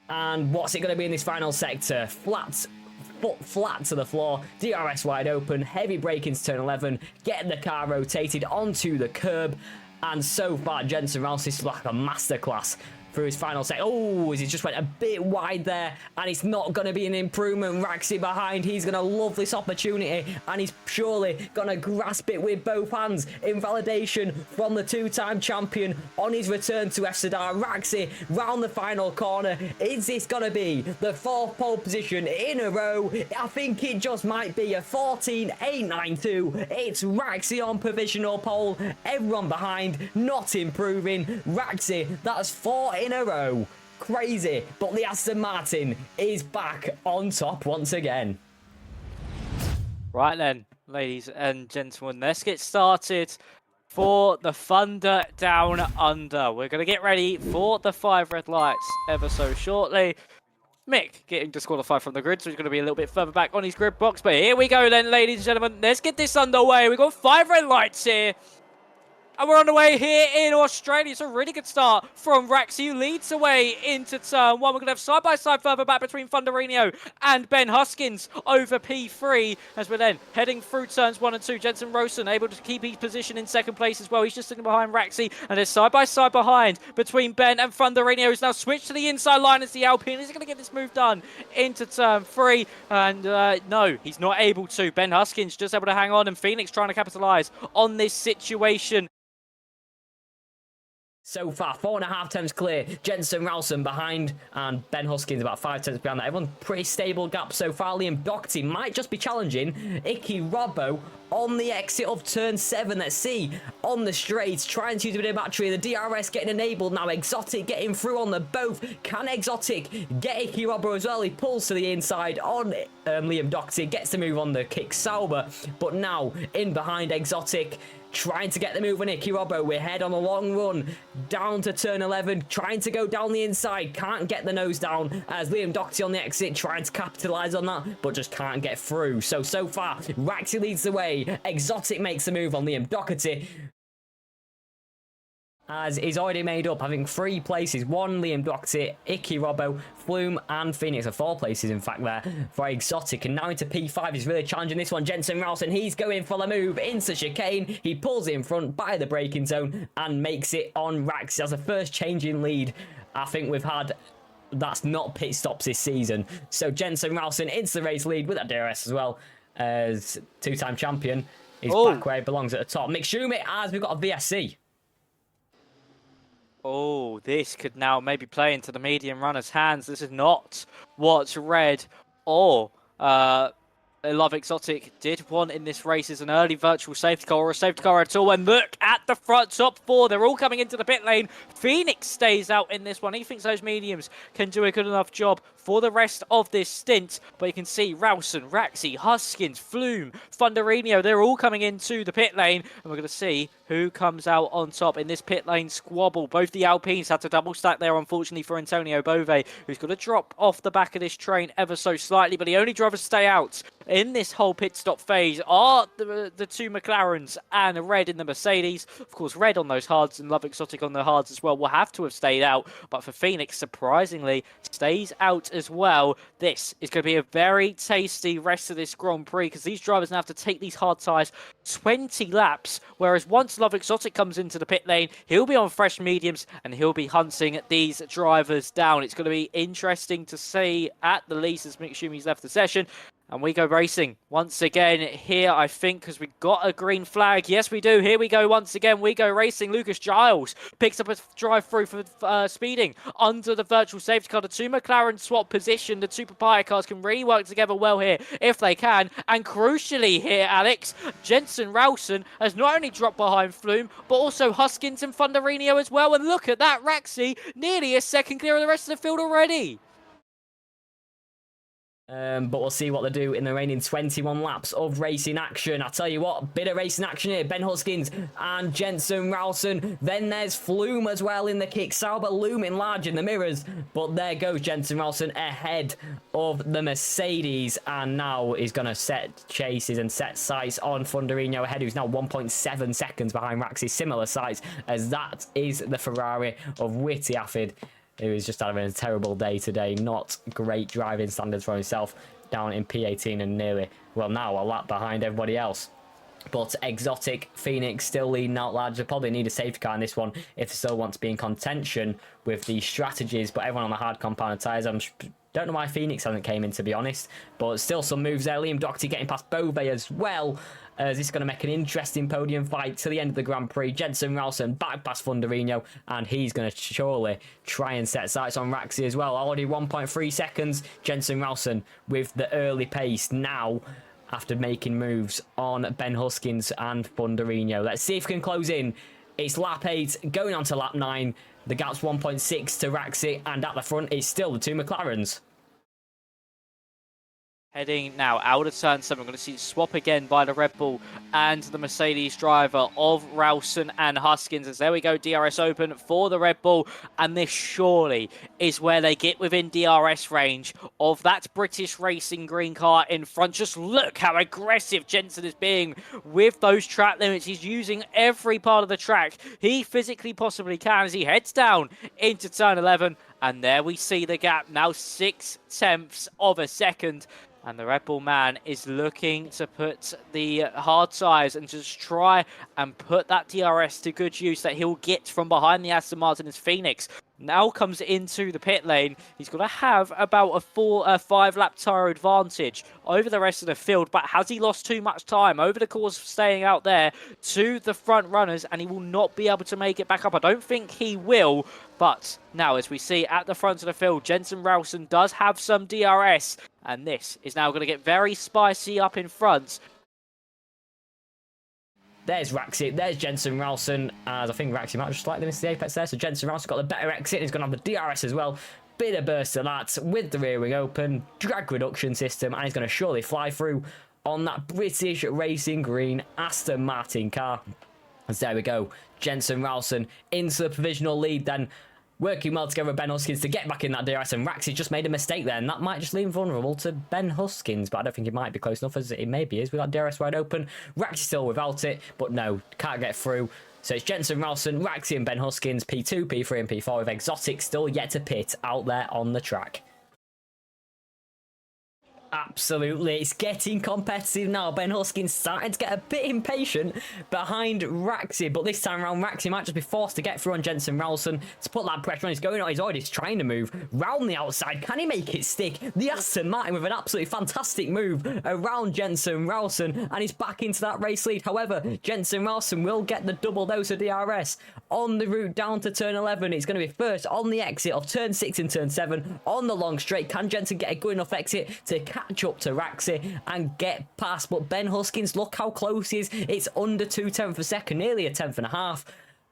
And what's it going to be in this final sector? Foot flat to the floor, DRS wide open, heavy brake into turn 11, getting the car rotated onto the curb, and so far Jensen Rouse is like a masterclass through his final set. Oh, he just went a bit wide there, and it's not going to be an improvement. Raxi behind, he's going to love this opportunity, and he's surely going to grasp it with both hands. Invalidation from the two-time champion on his return to fzrracing. Raxi round the final corner. Is this going to be the fourth pole position in a row? I think it just might be a 14.892. It's Raxi on provisional pole. Everyone behind, not improving. Raxi, that's 4 in a row. Crazy. But the Aston Martin is back on top once again. Right then, ladies and gentlemen, let's get started for the Thunder Down Under. We're going to get ready for the 5 red lights ever so shortly. Mick getting disqualified from the grid, so he's going to be a little bit further back on his grid box. But here we go then, ladies and gentlemen. Let's get this underway. We've got 5 red lights here. And we're on the way here in Australia. It's a really good start from Raxi, who leads the way into turn 1. We're going to have side-by-side further back between Thunderino and Ben Huskins over P3. As we're then heading through turns 1 and 2. Jensen Rosen able to keep his position in second place as well. He's just sitting behind Raxi. And there's side-by-side behind between Ben and Thunderino, who's now switched to the inside line as the Alpine. Is he going to get this move done into turn 3? And no, he's not able to. Ben Huskins just able to hang on, and Phoenix trying to capitalise on this situation. So far, 4.5 tenths clear. Jensen Ralston behind, and Ben Huskins about 5 tenths behind that. Everyone's pretty stable gap so far. Liam Doherty might just be challenging Icky Robbo on the exit of turn 7. Let's see on the straights, trying to use a bit of battery. The DRS getting enabled now. Exotic getting through on the both. Can Exotic get Icky Robbo as well? He pulls to the inside on Liam Doherty, gets the move on the kick Sauber, but now in behind Exotic, trying to get the move on Icky Robbo. We're head on a long run down to turn 11, trying to go down the inside. Can't get the nose down as Liam Doherty on the exit, trying to capitalise on that, but just can't get through. So far, Raxi leads the way. Exotic makes the move on Liam Doherty, as he's already made up, having 3 places. 1, Liam Doherty, Icky Robbo, Flume, and Phoenix. So 4 places, in fact, there for Exotic. And now into P5. He's really challenging this one. Jensen Ralston, he's going for the move into chicane. He pulls it in front by the braking zone and makes it on Raxi as a first change in lead I think we've had. That's not pit stops this season. So Jensen Ralston into the race lead with that DRS as well as 2-time champion. He's back where he belongs at the top. Mick Schumit, as we've got a VSC. Oh, this could now maybe play into the medium runner's hands. This is not what Red or Love Exotic did want in this race, is an early virtual safety car or a safety car at all. And look at the front top 4. They're all coming into the pit lane. Phoenix stays out in this one. He thinks those mediums can do a good enough job for the rest of this stint. But you can see Ralston, Raxi, Huskins, Flume, Thunderino, they're all coming into the pit lane. And we're going to see who comes out on top in this pit lane squabble. Both the Alpines had to double stack there, unfortunately, for Antonio Bove, who's got to drop off the back of this train ever so slightly. But the only drivers to stay out in this whole pit stop phase are the 2 McLarens and Red in the Mercedes. Of course, Red on those hards and Love Exotic on the hards as well will have to have stayed out. But for Phoenix, surprisingly, stays out as well. This is going to be a very tasty rest of this Grand Prix, because these drivers now have to take these hard tyres 20 laps, whereas once Love Exotic comes into the pit lane, he'll be on fresh mediums and he'll be hunting these drivers down. It's going to be interesting to see at the least as Mick Schumi's left the session. And we go racing once again here, I think, because we got a green flag. Yes, we do. Here we go once again. We go racing. Lucas Giles picks up a drive-through for speeding under the virtual safety car. The 2 McLaren swap position. The 2 Papaya cars can really work together well here if they can. And crucially here, Alex, Jensen Ralston has not only dropped behind Flume, but also Huskins and Thunderino as well. And look at that, Raxi nearly a second clear of the rest of the field already. But we'll see what they do in the remaining 21 laps of racing action. I tell you what, bit of racing action here. Ben Huskins and Jensen Ralston. Then there's Flume as well in the kick. Sauber looming large in the mirrors. But there goes Jensen Ralston ahead of the Mercedes. And now he's going to set chases and set sights on Thunderino ahead, who's now 1.7 seconds behind Raxi. Similar sights as that is the Ferrari of Witty Affid. who is just having a terrible day today. Not great driving standards for himself, down in P18 and nearly, well, now a lap behind everybody else. But Exotic, Phoenix still leading out large. They probably need a safety car in this one if they still want to be in contention with these strategies. But everyone on the hard compound tyres, don't know why Phoenix hasn't came in, to be honest. But still some moves there. Liam Doherty getting past Bove as well. This is going to make an interesting podium fight to the end of the Grand Prix. Jensen Ralston back past Thunderino, and he's going to surely try and set sights on Raxi as well. Already 1.3 seconds. Jensen Ralston with the early pace now, after making moves on Ben Huskins and Thunderino. Let's see if we can close in. It's lap 8, going on to lap 9. The gap's 1.6 to Raxi, and at the front, it's still the two McLarens. Heading now out of turn 7, we're going to see swap again by the Red Bull and the Mercedes driver of Ralston and Huskins. As there we go, DRS open for the Red Bull, and this surely is where they get within DRS range of that British Racing green car in front. Just look how aggressive Jensen is being with those track limits. He's using every part of the track he physically possibly can as he heads down into turn 11. And there we see the gap, now 0.6 of a second. And the Red Bull man is looking to put the hard tyres and just try and put that DRS to good use that he'll get from behind the Aston Martin as Phoenix now comes into the pit lane. He's going to have about a 5-lap tyre advantage over the rest of the field, but has he lost too much time over the course of staying out there to the front runners, and he will not be able to make it back up? I don't think he will, but now as we see at the front of the field, Jensen Ralston does have some DRS, and this is now going to get very spicy up in front. There's Raxi, there's Jensen Ralston, as I think Raxi might have just slightly missed the apex there, so Jensen Ralston got the better exit, he's going to have the DRS as well. Bit of burst of that, with the rear wing open, drag reduction system, and he's going to surely fly through on that British Racing green Aston Martin car. As there we go, Jensen Ralston into the provisional lead then, working well together with Ben Huskins to get back in that DRS, and Raxi just made a mistake there, and that might just leave him vulnerable to Ben Huskins, but I don't think it might be close enough as it maybe is. We got DRS wide open, Raxi still without it, but no, can't get through. So it's Jensen Ralston, Raxi and Ben Huskins, P2, P3 and P4, with Exotic still yet to pit out there on the track. Absolutely, it's getting competitive now. Ben Huskins starting to get a bit impatient behind Raxi, but this time around Raxi might just be forced to get through on Jensen Ralston to put that pressure on. He's going on, he's already trying to move round the outside. Can he make it stick? The Aston Martin with an absolutely fantastic move around Jensen Ralston, and he's back into that race lead. However, Jensen Ralston will get the double dose of DRS on the route down to turn 11. He's going to be first on the exit of turn 6 and turn 7 on the long straight. Can Jensen get a good enough exit to catch up to Raxi and get past? But Ben Huskins, look how close he is. It's under 0.2 of a second, nearly a tenth and a half.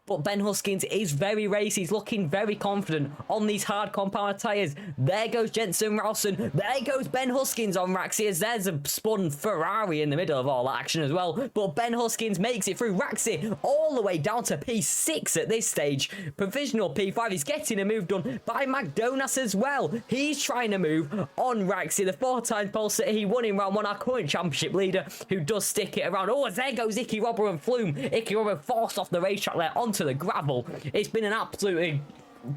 But Ben Huskins is very racy. He's looking very confident on these hard compound tyres. There goes Jensen Ralston. There goes Ben Huskins on Raxi, as there's a spun Ferrari in the middle of all that action as well. But Ben Huskins makes it through Raxi all the way down to P6 at this stage. Provisional P5. He's getting a move done by McDonas as well. He's trying to move on Raxi. The 4-time pole sitter he won in round 1. Our current championship leader who does stick it around. Oh, there goes Icky Robber and Flume. Icky Robber forced off the racetrack there onto the gravel. It's been an absolutely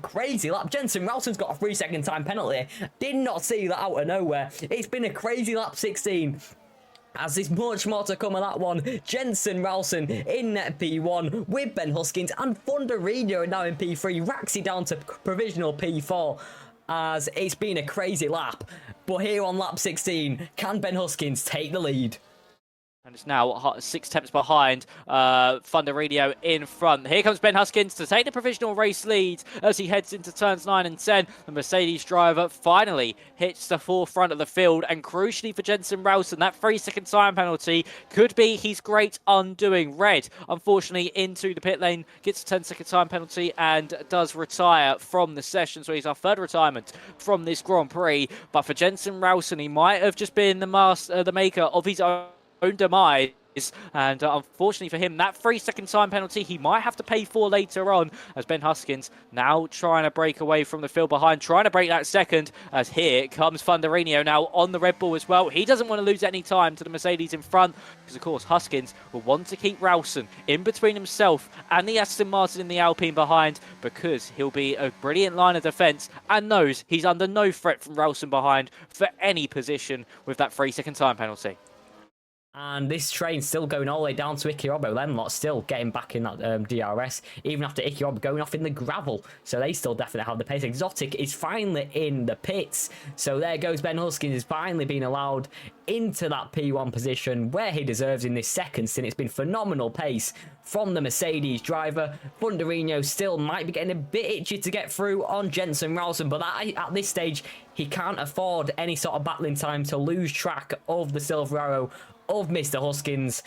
crazy lap. Jensen Ralston's got a 3-second time penalty. Did not see that out of nowhere. It's been a crazy lap 16. As there's much more to come of that one. Jensen Ralston in P1 with Ben Huskins, and Thunderino now in P3. Raxi down to provisional P4. As it's been a crazy lap. But here on lap 16, can Ben Huskins take the lead? And it's now 6 tenths behind Thunderino in front. Here comes Ben Huskins to take the provisional race lead as he heads into turns 9 and 10. The Mercedes driver finally hits the forefront of the field, and crucially for Jensen Ralston, that 3-second time penalty could be his great undoing. Red, unfortunately, into the pit lane, gets a 10-second time penalty and does retire from the session. So he's our third retirement from this Grand Prix. But for Jensen Ralston, he might have just been the maker of his own demise, And unfortunately for him, that 3-second time penalty he might have to pay for later on, as Ben Huskins now trying to break away from the field behind, trying to break that second, as here comes Funderino now on the Red Bull as well. He doesn't want to lose any time to the Mercedes in front, because of course Huskins will want to keep Ralston in between himself and the Aston Martin in the Alpine behind, because he'll be a brilliant line of defence and knows he's under no threat from Ralston behind for any position with that 3-second time penalty. And this train's still going all the way down to Icky Robbo. Them lot still getting back in that DRS, even after Icky Robbo going off in the gravel. So they still definitely have the pace. Exotic is finally in the pits. So there goes Ben Huskins, is finally being allowed into that P1 position where he deserves in this second stint. It's been phenomenal pace from the Mercedes driver. Funderino still might be getting a bit itchy to get through on Jensen Ralston, but at this stage, he can't afford any sort of battling time to lose track of the silver arrow of Mr. Huskins.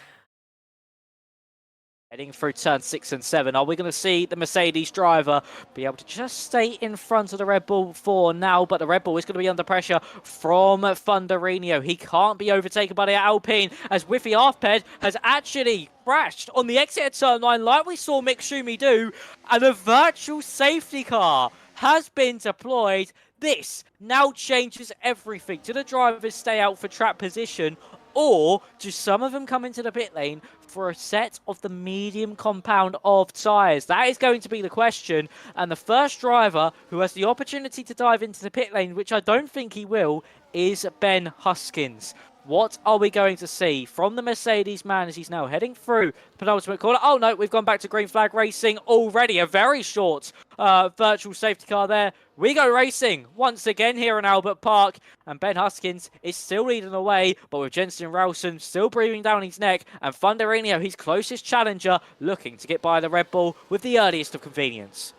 Heading through turn 6 and 7, are we going to see the Mercedes driver be able to just stay in front of the Red Bull for now? But the Red Bull is going to be under pressure from Funderino. He can't be overtaken by the Alpine, as Wiffy Halfped has actually crashed on the exit of turn 9 like we saw Mick Schumi do, and a virtual safety car has been deployed. This now changes everything. Do the drivers stay out for track position, or do some of them come into the pit lane for a set of the medium compound of tyres? That is going to be the question. And the first driver who has the opportunity to dive into the pit lane, which I don't think he will, is Ben Huskins. What are we going to see from the Mercedes man as he's now heading through the penultimate corner? Oh no, we've gone back to green flag racing already. A very short virtual safety car there. We go racing once again here in Albert Park, and Ben Huskins is still leading the way, but with Jensen Ralston still breathing down his neck, and Funderino, his closest challenger, looking to get by the Red Bull with the earliest of convenience.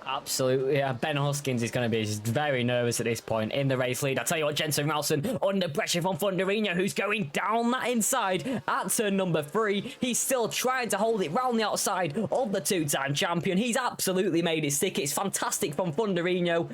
Absolutely, yeah. Ben Huskins is going to be just very nervous at this point in the race lead. I tell you what, Jensen Ralston under pressure from Funderino, who's going down that inside at turn number 3. He's still trying to hold it round the outside of the two-time champion. He's absolutely made it stick. It's fantastic from Funderino.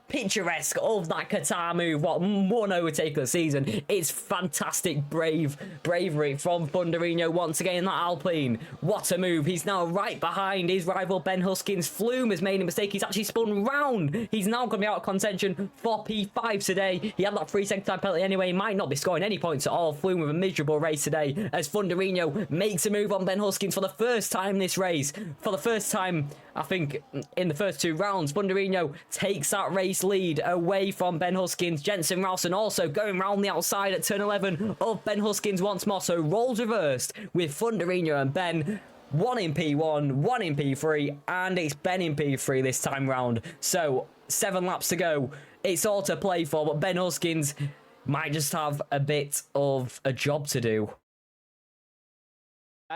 Picturesque of that Qatar move. What one overtake of the season. It's fantastic bravery from Funderino once again in that Alpine. What a move. He's now right behind his rival Ben Huskins. Flume has made a mistake. He's actually spun round. He's now going to be out of contention for P5 today. He had that 3-second time penalty anyway. He might not be scoring any points at all. Flume with a miserable race today as Funderino makes a move on Ben Huskins for the first time this race. For the first time, I think, in the first 2 rounds, Funderino takes that race lead away from Ben Huskins. Jensen Ralston also going round the outside at turn 11 of Ben Huskins once more. So roles reversed with Funderino and Ben. 1 in P1, 1 in P3, and it's Ben in P3 this time round. So 7 laps to go. It's all to play for, but Ben Huskins might just have a bit of a job to do.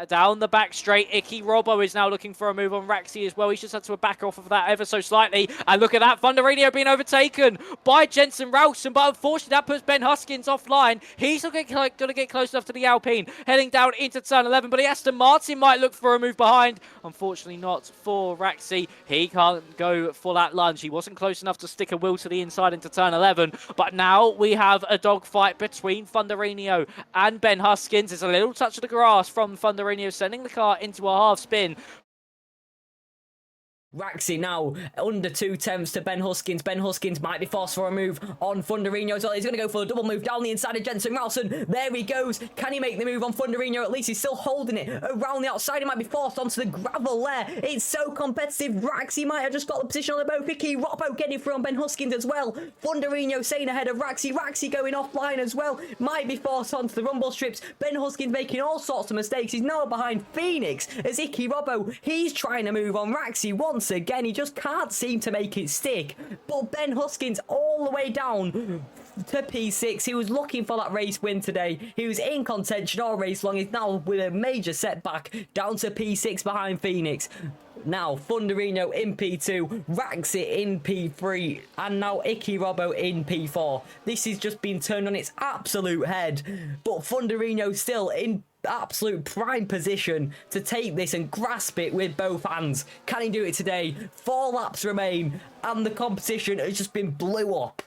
Down the back straight, Icky Robbo is now looking for a move on Raxi as well. He's just had to back off of that ever so slightly. And look at that, Funderino being overtaken by Jensen Ralston. But unfortunately, that puts Ben Huskins offline. He's going to get close enough to the Alpine, heading down into turn 11. But the Aston Martin might look for a move behind. Unfortunately, not for Raxi. He can't go for that lunge. He wasn't close enough to stick a wheel to the inside into turn 11. But now we have a dogfight between Funderino and Ben Huskins. It's a little touch of the grass from Funderino, sending the car into a half spin. Raxi now under 2/10 to Ben Huskins. Ben Huskins might be forced for a move on Funderino as well. He's going to go for a double move down the inside of Jensen Ralston. There he goes. Can he make the move on Funderino? At least he's still holding it around the outside. He might be forced onto the gravel there. It's so competitive. Raxi might have just got the position on the boat. Icky Robbo getting through on Ben Huskins as well. Funderino staying ahead of Raxi. Raxi going offline as well. Might be forced onto the rumble strips. Ben Huskins making all sorts of mistakes. He's now behind Phoenix as Icky Robbo, he's trying to move on Raxi once again. He just can't seem to make it stick. But Ben Huskins all the way down to P6. He was looking for that race win today. He was in contention all race long. He's now with a major setback down to P6 behind Phoenix. Now Funderino in P2, Raxi in P3, and now Icky Robbo in P4. This has just been turned on its absolute head. But Funderino still in absolute prime position to take this and grasp it with both hands. Can he do it today? 4 laps remain, and the competition has just been blew up.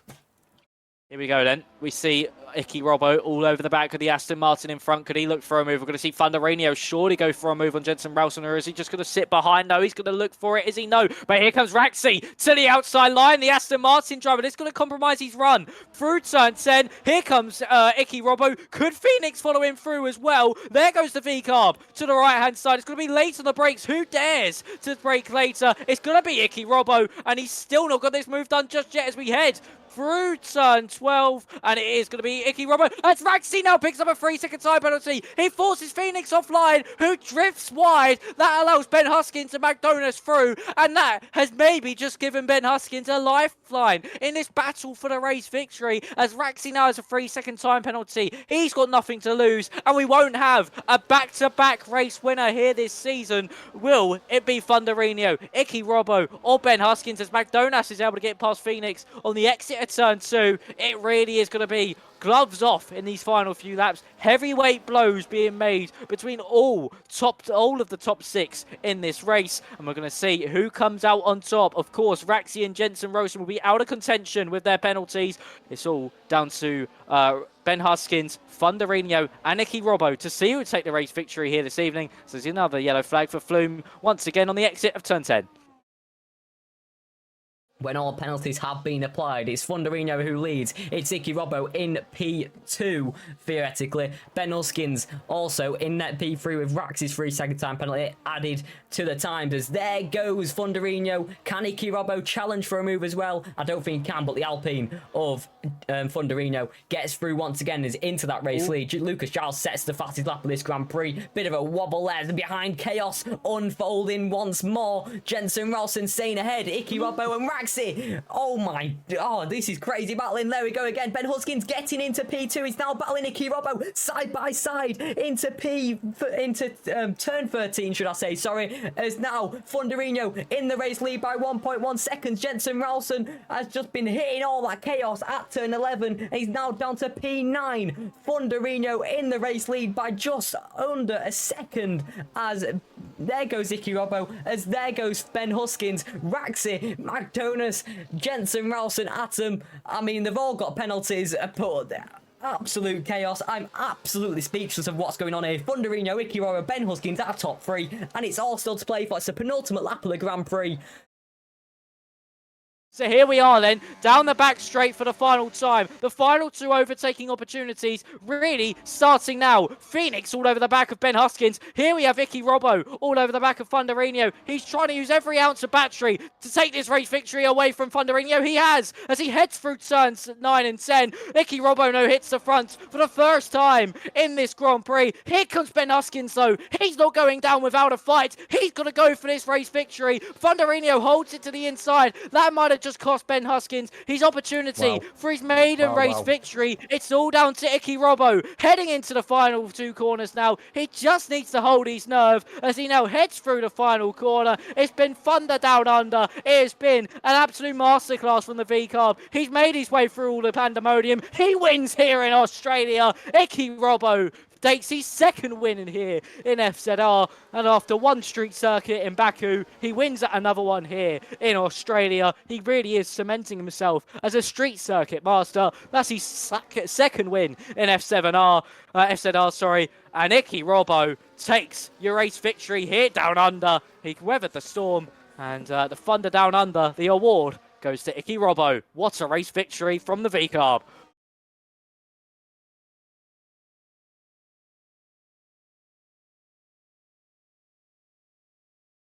Here we go then. We see Icky Robbo all over the back of the Aston Martin in front. Could he look for a move? We're going to see Thunderino surely go for a move on Jensen Ralston, or is he just going to sit behind? No, he's going to look for it. Is he? No. But here comes Raxi to the outside line. The Aston Martin driver. It's going to compromise his run through turn 10. Here comes Icky Robbo. Could Phoenix follow him through as well? There goes the V-carb to the right-hand side. It's going to be late on the brakes. Who dares to brake later? It's going to be Icky Robbo, and he's still not got this move done just yet as we head through turn 12, and it is going to be Icky Robbo. As Raxi now picks up a 3-second time penalty. He forces Phoenix offline, who drifts wide. That allows Ben Huskins to McDonald's through, and that has maybe just given Ben Huskins a lifeline in this battle for the race victory, as Raxi now has a 3-second time penalty. He's got nothing to lose, and we won't have a back-to-back race winner here this season. Will it be Thunderino, Icky Robbo, or Ben Huskins, as McDonald's is able to get past Phoenix on the exit at turn 2? It really is going to be gloves off in these final few laps. Heavyweight blows being made between all of the top 6 in this race, and we're going to see who comes out on top. Of course, Raxi and Jensen Ralston will be out of contention with their penalties. It's all down to Ben Huskins, Thunderino, and Icky Robbo to see who would take the race victory here this evening. So there's another yellow flag for Flume once again on the exit of turn 10. When all penalties have been applied, it's Thunderino who leads. It's Icky Robbo in P2, theoretically. Ben Huskins also in net P3 with Rax's 3-second time penalty added to the times. As there goes Thunderino. Can Icky Robbo challenge for a move as well? I don't think he can, but the Alpine of Thunderino gets through once again, is into that race lead. Lucas Giles sets the fastest lap of this Grand Prix. Bit of a wobble there. Behind, chaos unfolding once more. Jensen Ralston staying ahead. Icky Robbo and Rax. Oh, this is crazy battling. There we go again. Ben Huskins getting into P2. He's now battling Icky Robbo side by side into turn 13, should I say. Sorry. As now Thunderino in the race lead by 1.1 seconds. Jensen Ralston has just been hitting all that chaos at turn 11. He's now down to P9. Thunderino in the race lead by just under a second. As there goes Icky Robbo. As there goes Ben Huskins. Raxi, McDonald's, Jensen Ralston, Atom. I mean, they've all got penalties, but absolute chaos. I'm absolutely speechless of what's going on here. Thunderino, Icky Robbo, Ben Huskins at top 3, and it's all still to play for. It's the penultimate lap of the Grand Prix. So here we are then, down the back straight for the final time. The final 2 overtaking opportunities really starting now. Phoenix all over the back of Ben Huskins. Here we have Icky Robbo all over the back of Thunderino. He's trying to use every ounce of battery to take this race victory away from Thunderino. He has, as he heads through turns 9 and 10. Icky Robbo no hits the front for the first time in this Grand Prix. Here comes Ben Huskins though. He's not going down without a fight. He's got to go for this race victory. Thunderino holds it to the inside. That might have just cost Ben Huskins his opportunity for his maiden race victory. It's all down to Icky Robbo heading into the final 2 corners now. He just needs to hold his nerve as he now heads through the final corner. It's been thunder down under. It has been an absolute masterclass from the V-carb. He's made his way through all the pandemonium. He wins here in Australia. Icky Robbo takes his 2nd win in here in FZR, and after 1 street circuit in Baku, he wins at another one here in Australia. He really is cementing himself as a street circuit master. That's his 2nd win in FZR, sorry. And Icky Robbo takes your race victory here down under. He weathered the storm, and the thunder down under, the award goes to Icky Robbo. What a race victory from the V-carb.